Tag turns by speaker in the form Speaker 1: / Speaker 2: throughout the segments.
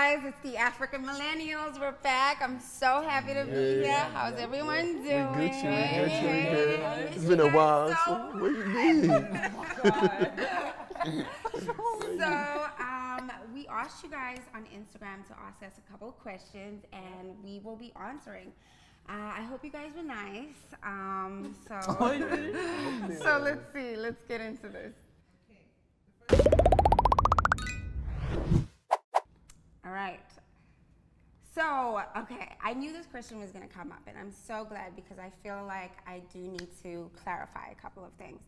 Speaker 1: guys, it's the African Millennials. We're back. I'm so happy to be here. How's everyone doing?
Speaker 2: We good. It's been a while. So where you been?
Speaker 1: We asked you guys on Instagram to ask us a couple of questions, and we will be answering. I hope you guys were nice. So let's see. Let's get into this. All right. So, okay, I knew this question was going to come up, and I'm so glad because I feel like I do need to clarify a couple of things.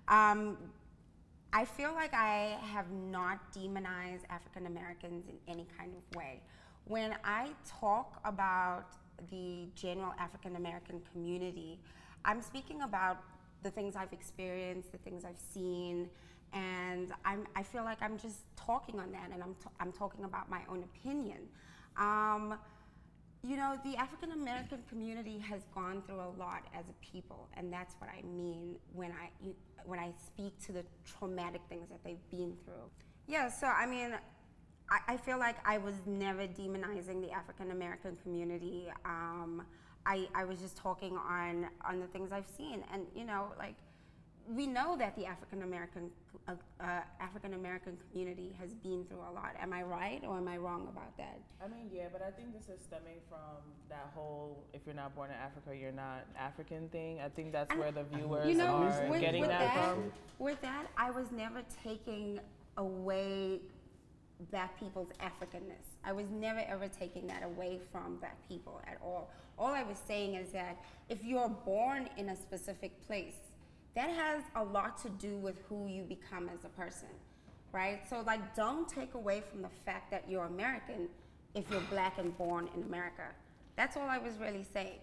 Speaker 1: I feel like I have not demonized African Americans in any kind of way. When I talk about the general African American community, I'm speaking about the things I've experienced, the things I've seen, and I feel like I'm just talking on that, and I'm talking about my own opinion. You know, the African American community has gone through a lot as a people, and that's what I mean when I speak to the traumatic things that they've been through. Yeah, so I mean, I feel like I was never demonizing the African American community. I was just talking on the things I've seen, and you know, like, we know that the African American community has been through a lot. Am I right or am I wrong about that?
Speaker 3: I mean, yeah, but I think this is stemming from that whole "if you're not born in Africa, you're not African" thing. I think that's where the viewers are getting that from.
Speaker 1: With that, I was never taking away Black people's Africanness. I was never ever taking that away from Black people at all. All I was saying is that if you're born in a specific place, that has a lot to do with who you become as a person, right? So like, don't take away from the fact that you're American if you're Black and born in America. That's all I was really saying.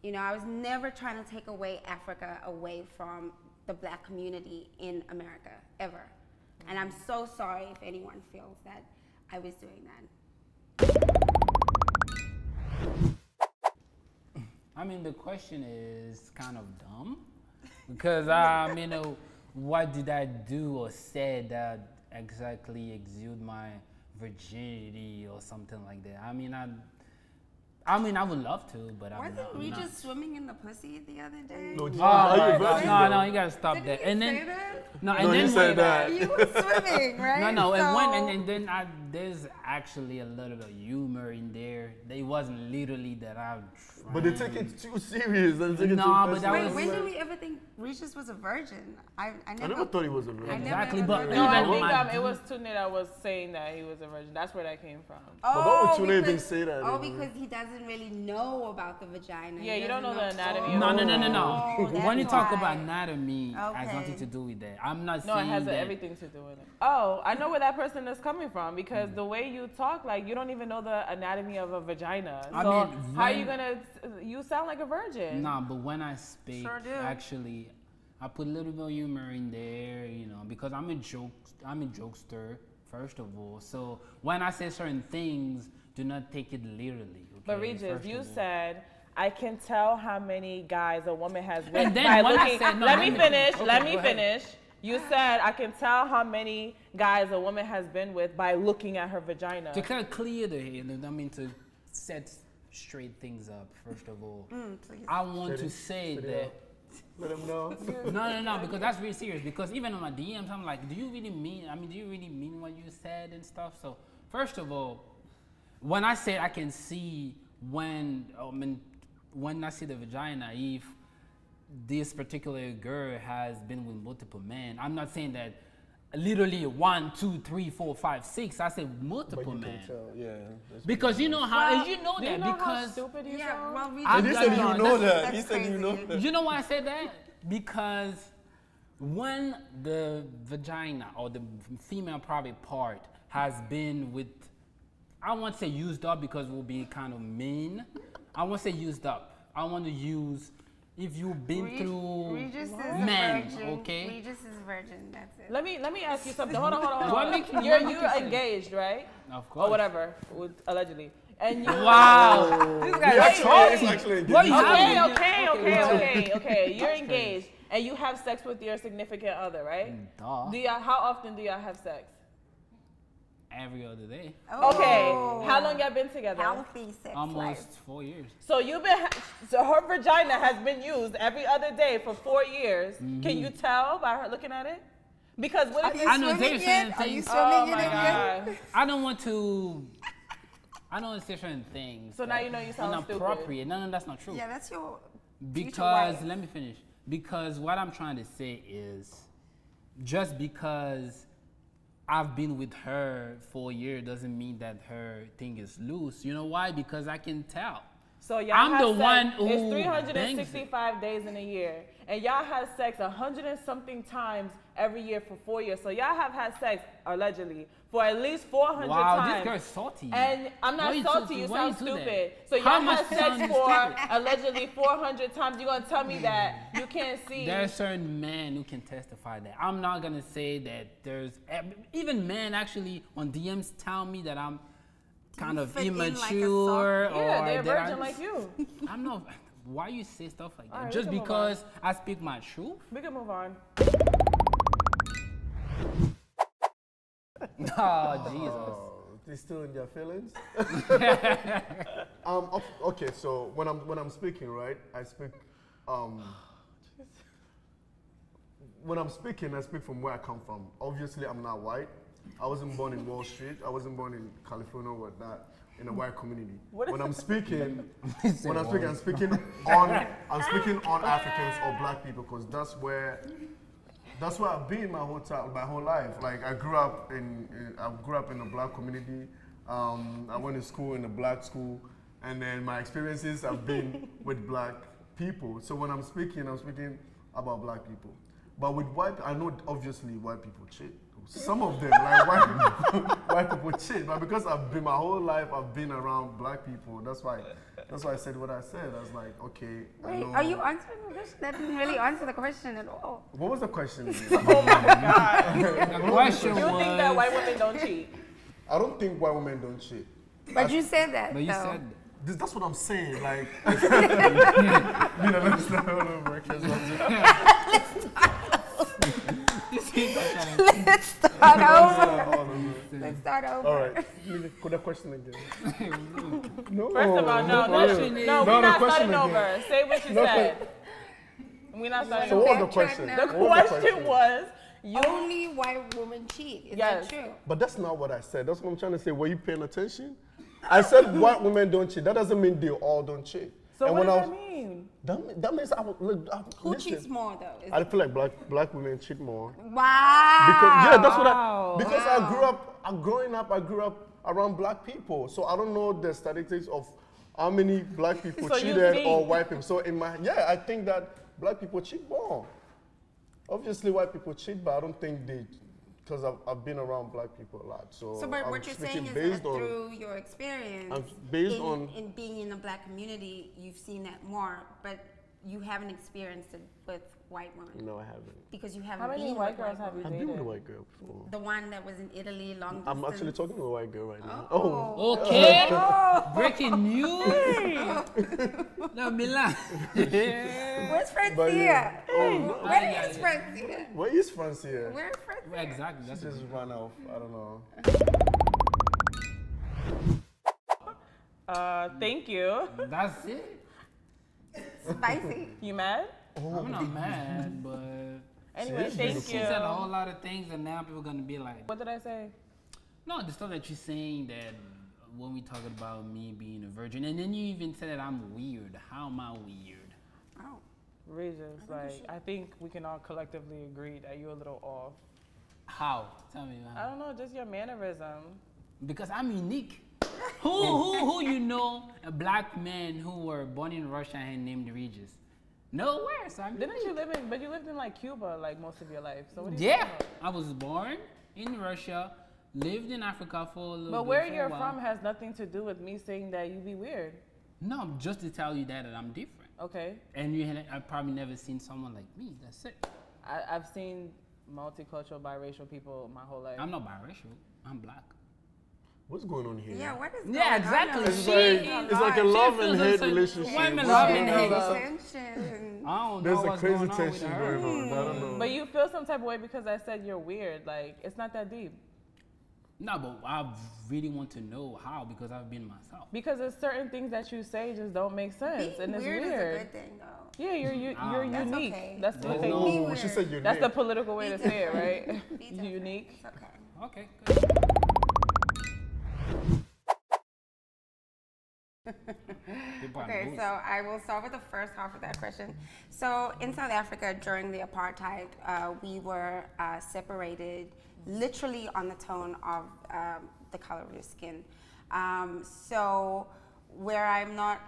Speaker 1: You know, I was never trying to take away Africa away from the Black community in America, ever. And I'm so sorry if anyone feels that I was doing that.
Speaker 4: I mean, the question is kind of dumb. Because, you know, what did I do or say that exactly exude my virginity or something like that? I mean, I would love to, but I'm not.
Speaker 1: Wasn't Regis swimming in the pussy the other day?
Speaker 2: No,
Speaker 4: no, you gotta stop that.
Speaker 1: And then, say that?
Speaker 4: No, and then
Speaker 2: said that.
Speaker 1: You were swimming, right?
Speaker 4: No,
Speaker 1: so,
Speaker 4: and then there's actually a little bit of humor in there. It wasn't literally that I.
Speaker 2: But they take it too serious. But
Speaker 4: that was.
Speaker 1: When did we ever think Regis was a virgin? I
Speaker 2: never thought he was a virgin.
Speaker 4: Exactly, but
Speaker 3: no, I think it was Tune that was saying that he was a virgin. That's where that came from.
Speaker 2: But why would Tune even say that?
Speaker 1: Oh, because he doesn't really know about the vagina.
Speaker 3: Yeah, you don't know the anatomy.
Speaker 4: No. When you talk about anatomy, has nothing to do with that. I'm not saying
Speaker 3: it has
Speaker 4: that.
Speaker 3: everything to do with it. Oh, I know where that person is coming from because the way you talk, like you don't even know the anatomy of a vagina. So how are you gonna? You sound like a virgin.
Speaker 4: Nah, but when I speak,
Speaker 1: sure do.
Speaker 4: Actually, I put a little bit of humor in there, you know, because I'm a jokester, first of all. So when I say certain things, do not take it literally. Okay?
Speaker 3: But Regis, you said, I can tell how many guys a woman has with
Speaker 4: and then when I said, no,
Speaker 3: let me finish. You said, I can tell how many guys a woman has been with by looking at her vagina.
Speaker 4: To kind of clear the head, I mean, to set straight things up, first of all. I want to say that.
Speaker 2: Let them know.
Speaker 4: No, because that's really serious. Because even on my DMs, I'm like, do you really mean what you said and stuff? So, first of all, when I say I can see when I see the vagina, if this particular girl has been with multiple men, I'm not saying that literally 1, 2, 3, 4, 5, 6. I said multiple men.
Speaker 2: Yeah.
Speaker 4: Because you know how,
Speaker 3: well,
Speaker 4: you know
Speaker 3: do
Speaker 4: that
Speaker 3: you know
Speaker 4: because
Speaker 3: how stupid you
Speaker 1: yeah, well,
Speaker 2: he said you know that. He said you know that.
Speaker 4: You know why I said that? Because when the vagina or the female private part has been with, I won't say used up because it will be kind of mean. I won't say used up. I want to use if you've been through men, okay?
Speaker 1: Regis is a virgin, that's it.
Speaker 3: Let me ask you something. Hold on. You're engaged, right?
Speaker 4: Of course.
Speaker 3: Or whatever, allegedly. And you
Speaker 4: wow. This
Speaker 2: guy's actually
Speaker 4: engaged.
Speaker 3: Okay. You're engaged and you have sex with your significant other, right?
Speaker 4: Duh.
Speaker 3: How often do y'all have sex?
Speaker 4: every other day.
Speaker 3: Okay, how long y'all been together?
Speaker 1: Healthy sex
Speaker 4: Almost
Speaker 1: life.
Speaker 4: 4 years.
Speaker 3: So so her vagina has been used every other day for 4 years. Can you tell by her looking at it? Because what if
Speaker 4: I know there's certain
Speaker 1: Are you
Speaker 4: things.
Speaker 1: swimming in
Speaker 3: my
Speaker 1: it yet?
Speaker 3: God.
Speaker 4: I don't want to say certain things.
Speaker 3: So now you know you sound stupid.
Speaker 4: inappropriate. No, that's not true.
Speaker 1: Yeah, that's your
Speaker 4: Because
Speaker 1: wife.
Speaker 4: let me finish. Because what I'm trying to say is, just because I've been with her for a year doesn't mean that her thing is loose. You know why? Because I can tell.
Speaker 3: So y'all
Speaker 4: I'm
Speaker 3: have
Speaker 4: the
Speaker 3: sex.
Speaker 4: one who
Speaker 3: It's
Speaker 4: bangs it.
Speaker 3: 365 days in a year, and y'all have sex 100 and something times every year for 4 years. So y'all have had sex allegedly for at least 400
Speaker 4: Wow,
Speaker 3: times.
Speaker 4: this girl's salty.
Speaker 3: And I'm not salty. You sound
Speaker 4: do that?
Speaker 3: stupid. So
Speaker 4: How
Speaker 3: y'all
Speaker 4: much
Speaker 3: have sex
Speaker 4: sound
Speaker 3: for
Speaker 4: stupid?
Speaker 3: allegedly 400 times. You're gonna tell me that you can't see?
Speaker 4: There are certain men who can testify that. I'm not gonna say that there's even men actually on DMs tell me that I'm kind of
Speaker 1: fit in like a sock?
Speaker 4: immature
Speaker 3: Yeah, they're a
Speaker 4: or that
Speaker 3: virgin
Speaker 4: I'm,
Speaker 3: like you.
Speaker 4: I'm not. Why you say stuff like that?
Speaker 3: All right,
Speaker 4: Just
Speaker 3: we can move
Speaker 4: because I speak my truth?
Speaker 3: We can move on.
Speaker 4: Oh Jesus!
Speaker 2: Oh, they still in their feelings? Okay, so when I'm speaking, right? I speak. When I'm speaking, I speak from where I come from. Obviously, I'm not white. I wasn't born in Wall Street. I wasn't born in California or whatnot, in a white community. When I'm speaking, I'm speaking on Africans or black people because that's where I've been my whole life. Like I grew up in a black community. I went to school in a black school, and then my experiences have been with black people. So when I'm speaking about black people. But with white, I know obviously white people cheat. Some of them, like white people cheat. But because my whole life I've been around black people, that's why I said what I said. I was like, okay.
Speaker 1: Wait, are you answering the question? That didn't really answer the question at all.
Speaker 2: What was the question again?
Speaker 3: Oh my God.
Speaker 4: The question
Speaker 3: You
Speaker 4: was.
Speaker 3: think that white women don't cheat?
Speaker 2: I don't think white women don't cheat.
Speaker 1: But you said that.
Speaker 4: But you
Speaker 1: though.
Speaker 4: said.
Speaker 2: That's what I'm saying. Like, let's start over.
Speaker 1: Let's start over. Let's start over.
Speaker 2: All right. Could the question again? No.
Speaker 3: First of all, no, we're not starting over. Say what you said. We're not starting
Speaker 2: So
Speaker 3: over.
Speaker 2: what was the question?
Speaker 3: The question was,
Speaker 1: only white women cheat. Is
Speaker 3: Yes.
Speaker 1: that true?
Speaker 2: But that's not what I said. That's what I'm trying to say. Were you paying attention? I said white women don't cheat. That doesn't mean they all don't cheat.
Speaker 3: so
Speaker 2: And
Speaker 3: what
Speaker 2: when
Speaker 3: does that mean?
Speaker 2: That means
Speaker 1: Who
Speaker 2: listen,
Speaker 1: cheats more though? Is
Speaker 2: I feel like black women cheat more.
Speaker 1: wow.
Speaker 2: Because that's what
Speaker 3: Wow.
Speaker 2: because I grew up around black people. So I don't know the statistics of how many black people
Speaker 3: So you
Speaker 2: cheated
Speaker 3: think-
Speaker 2: or white people. So I think that black people cheat more. Obviously white people cheat, but I don't think they, because I've been around black people a lot. So
Speaker 1: but
Speaker 2: I'm
Speaker 1: what you're
Speaker 2: speaking
Speaker 1: saying is
Speaker 2: based
Speaker 1: that
Speaker 2: on
Speaker 1: through your experience, in being in the black community, you've seen that more, but you haven't experienced it with white women.
Speaker 2: No, I haven't.
Speaker 1: Because you haven't
Speaker 3: How many
Speaker 1: been
Speaker 3: white
Speaker 1: with
Speaker 3: girls have you
Speaker 2: I've been with a
Speaker 3: dated?
Speaker 2: white girl before.
Speaker 1: The one that was in Italy, long distance.
Speaker 2: I'm actually talking to a white girl right now.
Speaker 1: Oh.
Speaker 4: Okay. Breaking news. No, Milan.
Speaker 1: Where's Francia?
Speaker 2: But yeah. Oh, no.
Speaker 1: Where is Francia?
Speaker 2: Where is Francia?
Speaker 1: Where's Francia?
Speaker 4: Exactly. That's
Speaker 2: She just ran off. I don't know.
Speaker 3: Thank you.
Speaker 4: That's it.
Speaker 1: Spicy.
Speaker 3: You mad?
Speaker 4: I'm not mad, but
Speaker 3: Anyway,
Speaker 2: She
Speaker 3: thank
Speaker 4: she
Speaker 3: you.
Speaker 4: said a whole lot of things, and now people are gonna be like,
Speaker 3: What did I say?
Speaker 4: no, the stuff that you're saying that when we talk about me being a virgin, and then you even said that I'm weird. How am I weird?
Speaker 1: Oh.
Speaker 3: Regis, like, I think we can all collectively agree that you're a little off.
Speaker 4: How? Tell me.
Speaker 3: I don't know, just your mannerism.
Speaker 4: Because I'm unique. Who you know a black man who were born in Russia and named Regis? Nowhere. So I'm
Speaker 3: Didn't
Speaker 4: unique.
Speaker 3: you live in, but you lived in like Cuba like most of your life. So what do you
Speaker 4: Yeah,
Speaker 3: think about?
Speaker 4: I was born in Russia, lived in Africa for a little bit.
Speaker 3: But where
Speaker 4: for a
Speaker 3: you're
Speaker 4: while.
Speaker 3: from has nothing to do with me saying that you be weird.
Speaker 4: No, just to tell you that I'm different.
Speaker 3: Okay?
Speaker 4: And I've probably never seen someone like me. That's it.
Speaker 3: I've seen multicultural, biracial people my whole life.
Speaker 4: I'm not biracial. I'm black.
Speaker 2: What's going on here?
Speaker 1: Yeah, what is going
Speaker 4: Yeah,
Speaker 1: on?
Speaker 4: exactly.
Speaker 2: It's
Speaker 4: She-
Speaker 2: like, it's like a love and
Speaker 4: feels
Speaker 2: hate
Speaker 4: like
Speaker 2: relationship.
Speaker 4: women
Speaker 2: What's
Speaker 4: love
Speaker 2: going
Speaker 4: and
Speaker 2: on?
Speaker 4: hate.
Speaker 1: Tension.
Speaker 4: I don't
Speaker 2: There's
Speaker 4: know
Speaker 2: a
Speaker 4: what's
Speaker 2: crazy
Speaker 4: going on with
Speaker 2: tension
Speaker 4: her.
Speaker 2: going on. I don't know.
Speaker 3: But you feel some type of way because I said you're weird. Like, it's not that deep.
Speaker 4: No, but I really want to know how because I've been myself.
Speaker 3: Because there's certain things that you say just don't make sense,
Speaker 1: Being
Speaker 3: and it's
Speaker 1: weird
Speaker 3: weird.
Speaker 1: is a good thing, though.
Speaker 3: Yeah, you're
Speaker 1: That's
Speaker 3: unique.
Speaker 1: okay.
Speaker 3: That's the thing.
Speaker 2: No, she said unique.
Speaker 3: That's the political way to say it, right?
Speaker 1: Be different.
Speaker 3: Unique.
Speaker 1: It's okay.
Speaker 4: Okay, good.
Speaker 1: Okay, so I will start with the first half of that question. So in South Africa during the apartheid, we were separated literally on the tone of the color of your skin. So where I'm not,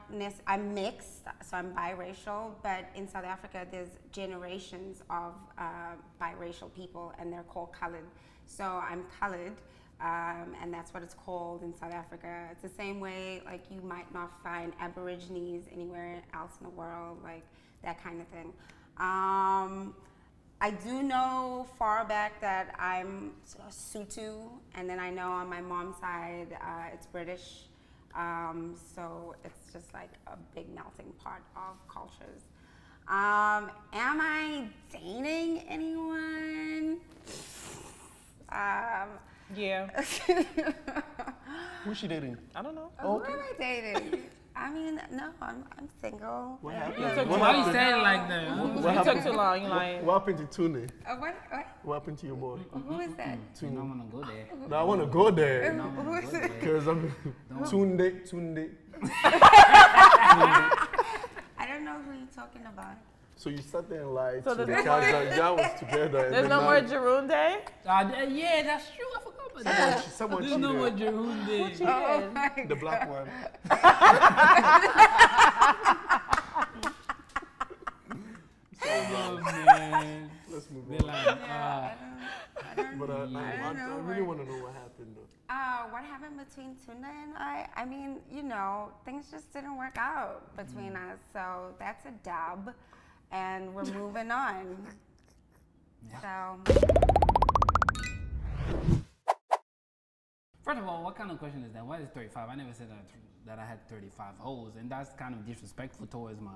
Speaker 1: I'm mixed, so I'm biracial, but in South Africa there's generations of biracial people and they're called colored. So I'm colored. And that's what it's called in South Africa. It's the same way, like you might not find Aborigines anywhere else in the world, like that kind of thing. I do know far back that I'm Sotho, and then I know on my mom's side it's British. So it's just like a big melting pot of cultures. Am I dating anyone?
Speaker 3: Yeah.
Speaker 2: Who's she dating?
Speaker 3: I don't know.
Speaker 1: Who am I dating? I mean, no, I'm single.
Speaker 2: What
Speaker 3: You
Speaker 2: happened?
Speaker 3: took too
Speaker 4: Why you
Speaker 3: long.
Speaker 4: saying it like that? Huh?
Speaker 3: You took too long. You lying.
Speaker 2: What happened to Tune?
Speaker 1: What?
Speaker 2: What happened to your boy?
Speaker 1: Who is that?
Speaker 4: You don't want to go there.
Speaker 2: No, I want to go there.
Speaker 1: Who is it?
Speaker 2: Because I'm Tunde.
Speaker 1: I don't know who you're talking about.
Speaker 2: So you sat there and lied
Speaker 3: So
Speaker 2: to the
Speaker 3: there's
Speaker 2: child that y'all was together. And
Speaker 3: There's
Speaker 2: then
Speaker 3: no
Speaker 2: now
Speaker 3: more Jeroen Day?
Speaker 4: Yeah, that's true. I forgot about that.
Speaker 2: someone
Speaker 4: There's no more
Speaker 2: cheated.
Speaker 4: Jeroen Day.
Speaker 1: Oh my
Speaker 2: The black one.
Speaker 4: Oh, man.
Speaker 2: Let's move
Speaker 4: They're
Speaker 2: on.
Speaker 4: like,
Speaker 1: I don't
Speaker 2: But
Speaker 1: know.
Speaker 2: I really want to know what happened though.
Speaker 1: What happened between Tuna and I mean, you know, things just didn't work out between us. So that's a dub. And we're moving on. So.
Speaker 4: First of all, what kind of question is that? What is 35? I never said that I had 35 hoes, and that's kind of disrespectful towards my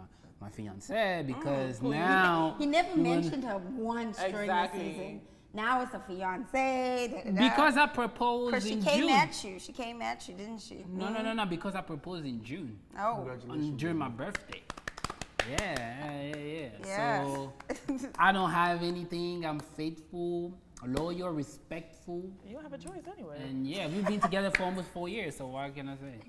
Speaker 4: fiance because now
Speaker 1: He never mentioned her once during the
Speaker 3: Exactly.
Speaker 1: season. Now it's a fiance. Da, da, da.
Speaker 4: because I proposed
Speaker 1: Because she
Speaker 4: in
Speaker 1: came
Speaker 4: June.
Speaker 1: at you. She came at you, didn't she?
Speaker 4: No, because I proposed in June
Speaker 1: Oh.
Speaker 2: Congratulations.
Speaker 4: during my birthday. Yeah.
Speaker 1: Yes.
Speaker 4: So I don't have anything. I'm faithful, loyal, respectful,
Speaker 3: You don't have a choice anyway.
Speaker 4: and yeah, we've been together for almost 4 years. So what can I say?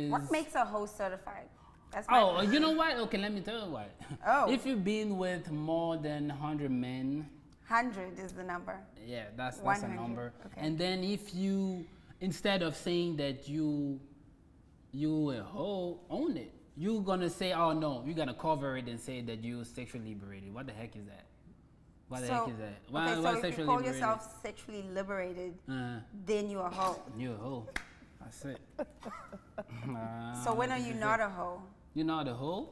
Speaker 1: What makes a host certified? That's
Speaker 4: Oh, you know what? Okay, let me tell you what.
Speaker 1: Oh.
Speaker 4: If you've been with more than 100 men,
Speaker 1: 100 is the number.
Speaker 4: yeah, that's a
Speaker 1: 100,
Speaker 4: number.
Speaker 1: okay.
Speaker 4: And then if you, instead of saying that you a hoe, own it. You're gonna say, oh no, you're gonna cover it and say that you sexually liberated. What the heck is that? What the heck is that?
Speaker 1: Okay, so
Speaker 4: what's
Speaker 1: if you
Speaker 4: sexually
Speaker 1: call
Speaker 4: liberated?
Speaker 1: yourself sexually liberated, then you're a hoe.
Speaker 4: You're a hoe. That's it.
Speaker 1: So when are you not a hoe?
Speaker 4: You're not a hoe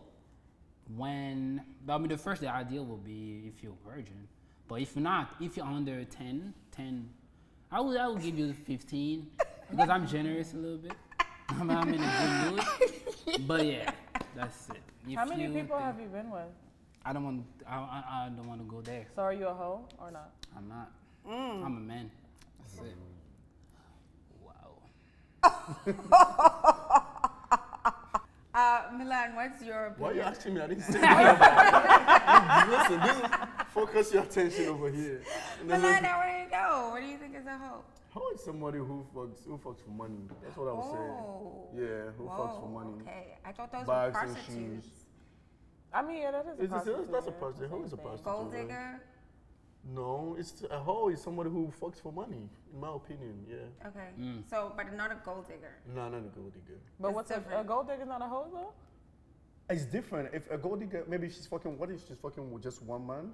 Speaker 4: when, I mean, the first the ideal will be if you're a virgin. But if not, if you're under 10, I will give you 15 because I'm generous a little bit. I'm in a good mood. But yeah, that's it.
Speaker 3: How many people have you been with?
Speaker 4: I don't want to go there.
Speaker 3: So are you a hoe or not?
Speaker 4: I'm not. I'm a man. That's it. Wow.
Speaker 1: Milan, what's your
Speaker 2: Why are you
Speaker 1: opinion?
Speaker 2: asking me? I didn't say that. Listen, this is focus your attention over here.
Speaker 1: Milan, I want to know. What do you think is a hoe?
Speaker 2: How is somebody who fucks for money? That's what I was
Speaker 1: Oh.
Speaker 2: saying. Yeah, who fucks for money?
Speaker 1: Okay, I thought those
Speaker 2: Bags
Speaker 1: were
Speaker 2: and
Speaker 1: prostitutes.
Speaker 2: shoes.
Speaker 3: I mean, yeah, that is a prostitute.
Speaker 2: That's a
Speaker 3: yeah.
Speaker 2: prostitute. Who is a
Speaker 3: Same thing.
Speaker 2: prostitute?
Speaker 1: Gold
Speaker 2: right?
Speaker 1: digger?
Speaker 2: No, it's a hoe is somebody who fucks for money, in my opinion. Yeah.
Speaker 1: Okay. So, but not a gold digger.
Speaker 2: No, not a gold digger.
Speaker 3: But
Speaker 1: It's
Speaker 3: what's a
Speaker 1: different.
Speaker 3: gold digger's not a hoe though?
Speaker 2: It's different. If a gold digger, maybe she's fucking. What if she's fucking with just one man,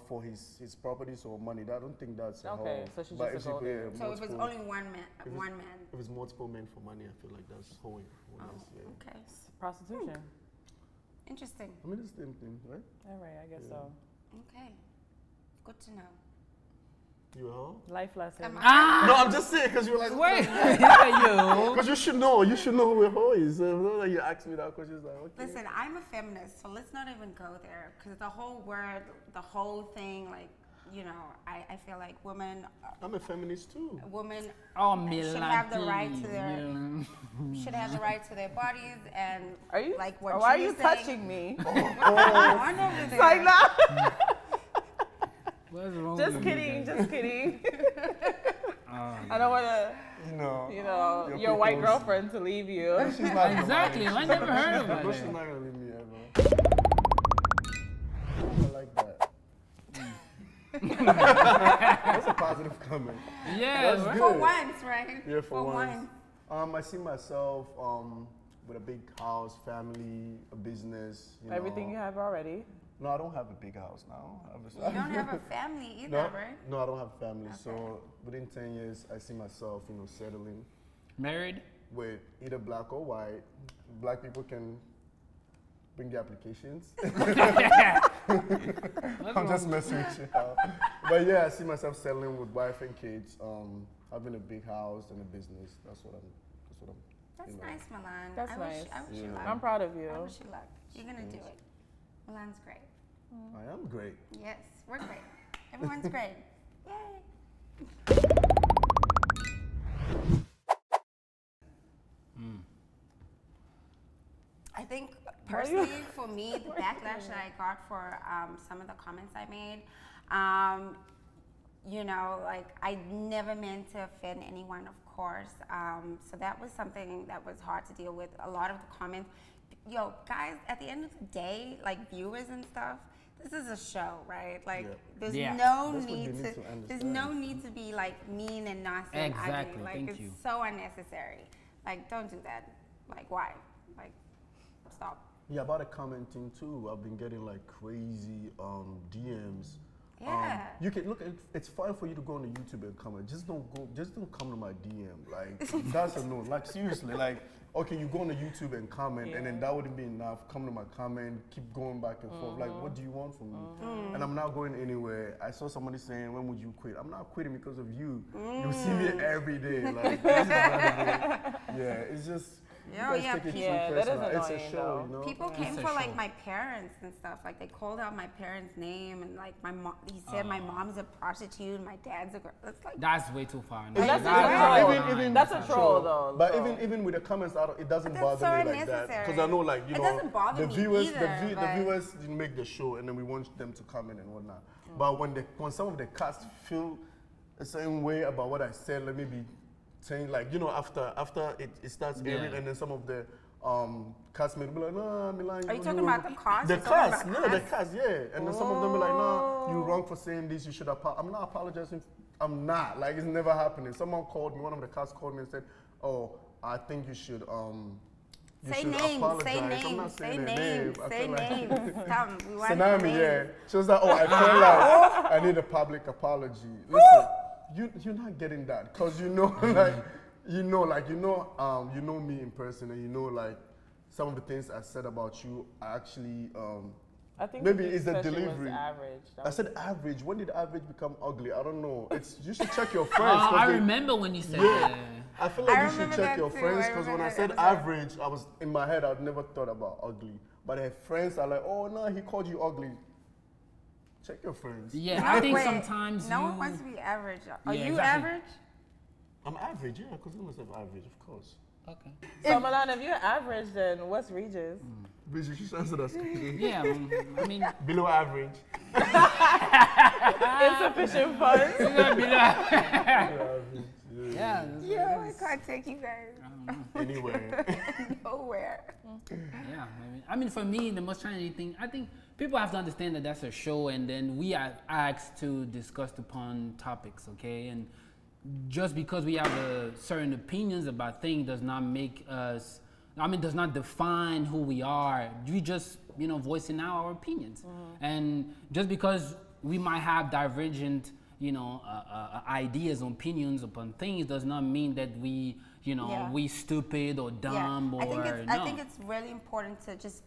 Speaker 2: for his properties or money? I don't think that's a
Speaker 3: Okay,
Speaker 2: hoe.
Speaker 3: so she's
Speaker 2: But
Speaker 3: just
Speaker 2: if
Speaker 3: a gold
Speaker 2: she-
Speaker 3: digger.
Speaker 1: So if it's
Speaker 2: multiple-
Speaker 1: only one man,
Speaker 2: if it's multiple men for money, I feel like that's hoeing. Yeah.
Speaker 1: Okay.
Speaker 3: Prostitution.
Speaker 1: Interesting.
Speaker 2: I mean, it's the same thing, right?
Speaker 3: All right, I guess so.
Speaker 1: Okay. Good to know.
Speaker 2: You a hoe?
Speaker 3: Life lesson.
Speaker 1: Am I?
Speaker 2: No, I'm just saying because you're like,
Speaker 4: Wait, you.
Speaker 2: because you should know. You should know who a hoe is. Not that you ask me that question. It's like, okay.
Speaker 1: Listen, I'm a feminist, so let's not even go there because the whole word, the whole thing, like, you know, I feel like women.
Speaker 2: I'm a feminist too.
Speaker 1: Women
Speaker 4: should
Speaker 1: have the right to their should have the right to their bodies and
Speaker 3: Are you
Speaker 1: like what
Speaker 3: why are
Speaker 1: you're
Speaker 3: you
Speaker 1: saying.
Speaker 3: touching me?
Speaker 1: What's going on over there?
Speaker 3: Like that.
Speaker 4: What's wrong
Speaker 3: Just
Speaker 4: with
Speaker 3: kidding,
Speaker 4: you guys?
Speaker 3: just kidding.
Speaker 4: Oh,
Speaker 3: I don't want to,
Speaker 2: You know.
Speaker 3: your
Speaker 2: Your
Speaker 3: white
Speaker 2: people's-
Speaker 3: girlfriend to leave you.
Speaker 2: She's not
Speaker 4: Exactly. I never heard of
Speaker 2: No, she's
Speaker 4: that.
Speaker 2: not gonna leave me ever. I like that. That's a positive comment.
Speaker 4: Yeah,
Speaker 2: That's
Speaker 4: right?
Speaker 1: For
Speaker 2: good.
Speaker 1: once, right?
Speaker 2: Yeah, for once. I see myself with a big house, family, a business. You
Speaker 3: Everything you
Speaker 2: know.
Speaker 3: have already.
Speaker 2: No, I don't have a big house now. Obviously.
Speaker 1: You don't have a family either,
Speaker 2: No,
Speaker 1: right?
Speaker 2: no, I don't have a family.
Speaker 1: Okay.
Speaker 2: So within 10 years, I see myself, settling
Speaker 4: Married?
Speaker 2: with either black or white. Black people can bring the applications. I'm just messing with you. But yeah, I see myself settling with wife and kids, having a big house and a business. That's what I'm.
Speaker 1: That's nice, Milan.
Speaker 3: That's
Speaker 1: I
Speaker 3: nice.
Speaker 1: wish you
Speaker 2: Yeah.
Speaker 1: luck.
Speaker 3: I'm proud of you.
Speaker 1: I wish you luck. You're gonna do it. Milan's great.
Speaker 2: I am great.
Speaker 1: Yes, we're great. Everyone's great. Yay. I think personally, for me, the backlash that I got for some of the comments I made, like I never meant to offend anyone, of course. So that was something that was hard to deal with. A lot of the comments, guys, at the end of the day, like viewers and stuff, this is a show, right? Like, there's
Speaker 4: Yeah.
Speaker 1: no
Speaker 2: That's what you
Speaker 1: need
Speaker 2: need
Speaker 1: to.
Speaker 2: to
Speaker 1: There's
Speaker 2: understand.
Speaker 1: no need to be like mean and nasty and
Speaker 4: Exactly,
Speaker 1: ugly. Like,
Speaker 4: thank
Speaker 1: it's
Speaker 4: you.
Speaker 1: so unnecessary. Like, don't do that. Like, why? Like, stop.
Speaker 2: Yeah, about the commenting too. I've been getting like crazy DMs.
Speaker 1: Yeah.
Speaker 2: You can look. It's fine for you to go on the YouTube and comment. Just don't come to my DM. Like that's a no. Like seriously. Like okay, you go on the YouTube and comment, and then that wouldn't be enough. Come to my comment. Keep going back and forth. Like what do you want from me? And I'm not going anywhere. I saw somebody saying, when would you quit? I'm not quitting because of you. You see me every day. Like this is yeah. It's just. You guys take it too
Speaker 3: that is
Speaker 2: personal. It's a
Speaker 3: annoying,
Speaker 2: show,
Speaker 3: though.
Speaker 2: you know.
Speaker 1: People came
Speaker 4: It's a
Speaker 1: for like
Speaker 4: show.
Speaker 1: my parents and stuff. Like they called out my parents' name and like my mom. He said my mom's a prostitute, my dad's a girl. It's like
Speaker 4: That's way too far. No.
Speaker 3: That's
Speaker 4: That's
Speaker 3: a troll.
Speaker 2: even
Speaker 3: That's a troll, though.
Speaker 2: But
Speaker 3: so.
Speaker 2: even with the comments, it doesn't
Speaker 1: But
Speaker 2: bother
Speaker 1: that's
Speaker 2: me
Speaker 1: so
Speaker 2: like that
Speaker 1: unnecessary.
Speaker 2: because I know like
Speaker 1: It doesn't bother
Speaker 2: the
Speaker 1: me
Speaker 2: viewers
Speaker 1: either,
Speaker 2: the
Speaker 1: but-
Speaker 2: viewers didn't make the show and then we want them to comment and whatnot. But when some of the cast feel a certain way about what I said, let me be saying like after it starts airing
Speaker 4: Yeah.
Speaker 2: and then some of the castmates be like, nah, Milan.
Speaker 1: Are you talking about the cast?
Speaker 2: The
Speaker 1: You're talking
Speaker 2: cast,
Speaker 1: about
Speaker 2: yeah, the
Speaker 1: cast?
Speaker 2: cast, yeah. And then some of them be like, nah, you wrong for saying this. You should I'm not apologizing. I'm not. Like it's never happening. Someone called me. One of the cast called me and said, "Oh, I think you should
Speaker 1: Say
Speaker 2: should
Speaker 1: names,
Speaker 2: apologize."
Speaker 1: say
Speaker 2: I'm
Speaker 1: names,
Speaker 2: not
Speaker 1: say
Speaker 2: saying their
Speaker 1: names,
Speaker 2: name. I
Speaker 1: say
Speaker 2: feel like-
Speaker 1: names. Come, we want
Speaker 2: Tsunami,
Speaker 1: names.
Speaker 2: yeah. She was like, "Oh, I feel like I need a public apology." Listen, you're not getting that because you know me in person and you know like some of the things I said about you are actually
Speaker 3: I think
Speaker 2: maybe
Speaker 3: the
Speaker 2: it's the
Speaker 3: discussion was
Speaker 2: delivery.
Speaker 3: average. That
Speaker 2: I
Speaker 3: was-
Speaker 2: said average. When did average become ugly? I don't know. You should check your friends. 'cause
Speaker 4: I
Speaker 2: they-
Speaker 4: remember when you said
Speaker 2: Yeah.
Speaker 4: that.
Speaker 2: I feel like
Speaker 1: I
Speaker 2: you should
Speaker 1: remember
Speaker 2: check
Speaker 1: that
Speaker 2: your
Speaker 1: too.
Speaker 2: friends
Speaker 1: I
Speaker 2: because when
Speaker 1: remember
Speaker 2: I
Speaker 1: that
Speaker 2: said
Speaker 1: episode.
Speaker 2: average, I was in my head. I'd never thought about ugly, but her friends are like, "Oh no, he called you ugly." Check your friends.
Speaker 4: Yeah,
Speaker 1: No,
Speaker 4: I think
Speaker 1: wait,
Speaker 4: sometimes
Speaker 1: no
Speaker 4: you.
Speaker 1: one wants to be average. Are
Speaker 4: Yeah,
Speaker 1: you
Speaker 4: exactly.
Speaker 1: average?
Speaker 2: I'm average, yeah. I consider myself average, of course.
Speaker 4: Okay.
Speaker 3: So Milan, if you're average, then what's Regis?
Speaker 2: Bitch, you should answer that.
Speaker 4: Yeah, I mean,
Speaker 2: Below average.
Speaker 3: Insufficient funds.
Speaker 4: it's gonna be that.
Speaker 2: Average,
Speaker 4: Yeah.
Speaker 1: Yeah, I can't take you guys
Speaker 2: Anywhere.
Speaker 1: nowhere.
Speaker 4: Yeah, I mean, for me, the most challenging thing, I think people have to understand that that's a show, and then we are asked to discuss upon topics, okay? And just because we have certain opinions about things does not make us, does not define who we are. We just, voicing our opinions. And just because we might have divergent, ideas, opinions upon things does not mean that we,
Speaker 1: Yeah.
Speaker 4: we stupid or dumb
Speaker 1: yeah.
Speaker 4: or
Speaker 1: I think it's really important to just,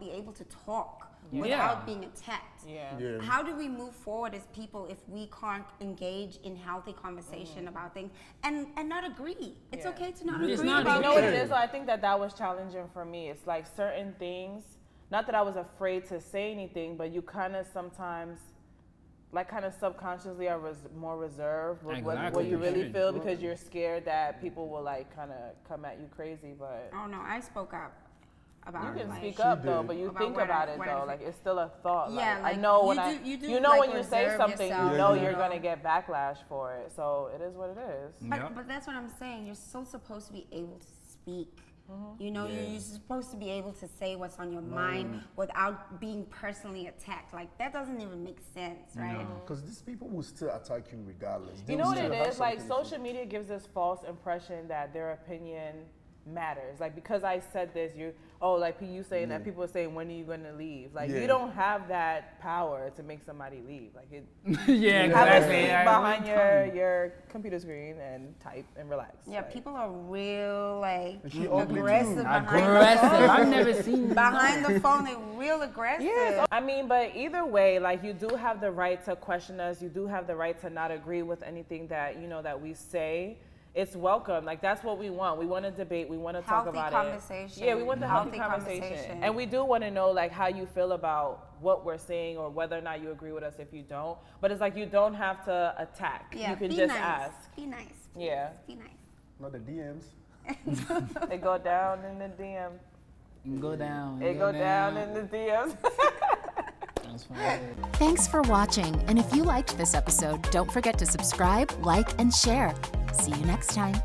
Speaker 1: be able to talk
Speaker 4: Yeah.
Speaker 1: without
Speaker 4: Yeah.
Speaker 1: being attacked.
Speaker 3: Yeah.
Speaker 2: Yeah.
Speaker 1: How do we move forward as people if we can't engage in healthy conversation about things and not agree? It's
Speaker 3: Yeah.
Speaker 1: okay to not
Speaker 4: It's
Speaker 1: agree
Speaker 4: not
Speaker 1: about
Speaker 3: You know what it
Speaker 2: Okay.
Speaker 3: is? So I think that was challenging for me. It's like certain things, not that I was afraid to say anything, but you kind of sometimes like kind of subconsciously are more reserved with
Speaker 4: Exactly.
Speaker 3: what you really
Speaker 4: Should.
Speaker 3: feel because you're scared that people will like kind of come at you crazy. But
Speaker 1: Oh no, I spoke up about
Speaker 3: you
Speaker 1: it.
Speaker 3: can
Speaker 1: like,
Speaker 3: speak up though,
Speaker 2: did.
Speaker 3: but you
Speaker 1: About
Speaker 3: think
Speaker 1: what
Speaker 3: about
Speaker 1: I-
Speaker 3: it
Speaker 1: what I
Speaker 3: though.
Speaker 1: think.
Speaker 3: Like it's still a thought.
Speaker 1: Yeah,
Speaker 3: like,
Speaker 1: like,
Speaker 3: I know
Speaker 1: you
Speaker 3: when
Speaker 1: do- you do,
Speaker 3: you know
Speaker 1: like,
Speaker 3: when you say
Speaker 1: reserve
Speaker 3: something,
Speaker 1: yourself,
Speaker 3: you know
Speaker 2: Yeah,
Speaker 3: you're
Speaker 2: yeah.
Speaker 3: gonna get backlash for it. So it is what it is.
Speaker 1: But,
Speaker 4: Yep.
Speaker 1: but that's what I'm saying. You're so supposed to be able to speak.
Speaker 3: Mm-hmm.
Speaker 1: You know,
Speaker 2: Yeah.
Speaker 1: you're supposed to be able to say what's on your mind without being personally attacked. Like, that doesn't even make sense, right?
Speaker 2: Because these people will still attack you regardless. They
Speaker 3: You know
Speaker 2: will
Speaker 3: what
Speaker 2: still
Speaker 3: it
Speaker 2: have
Speaker 3: is? Like
Speaker 2: something to say.
Speaker 3: social media gives this false impression that their opinion matters. Like because I said this, like you saying that people are saying, when are you gonna leave? Like
Speaker 2: Yeah.
Speaker 3: you don't have that power to make somebody leave. Like it
Speaker 4: Yeah,
Speaker 3: have a
Speaker 4: exactly.
Speaker 3: seat
Speaker 4: Yeah,
Speaker 3: behind
Speaker 4: come.
Speaker 3: your computer screen and type and relax.
Speaker 1: Yeah,
Speaker 3: Like,
Speaker 1: people are real, like,
Speaker 2: she ugly
Speaker 1: aggressive
Speaker 2: too.
Speaker 1: behind
Speaker 4: Aggressive.
Speaker 1: the phone.
Speaker 4: I've never seen
Speaker 1: Behind the phone, they're real aggressive.
Speaker 3: Yes, I mean, but either way, like you do have the right to question us. You do have the right to not agree with anything that that we say. It's welcome. Like that's what we want. We want to debate. We want to talk
Speaker 1: Healthy
Speaker 3: about
Speaker 1: conversation.
Speaker 3: it. Yeah, we want the healthy
Speaker 1: Healthy
Speaker 3: conversation.
Speaker 1: conversation.
Speaker 3: And we do want to know like how you feel about what we're saying or whether or not you agree with us if you don't. But it's like you don't have to attack.
Speaker 1: Yeah,
Speaker 3: You can
Speaker 1: be
Speaker 3: just
Speaker 1: nice.
Speaker 3: ask.
Speaker 1: Be nice. please.
Speaker 3: Yeah.
Speaker 1: Be nice.
Speaker 2: Not the DMs.
Speaker 3: They go down in the DM.
Speaker 4: Go down.
Speaker 3: They go down in the DMs.
Speaker 4: That's fine.
Speaker 5: Thanks for watching, and if you liked this episode, don't forget to subscribe, like, and share. See you next time.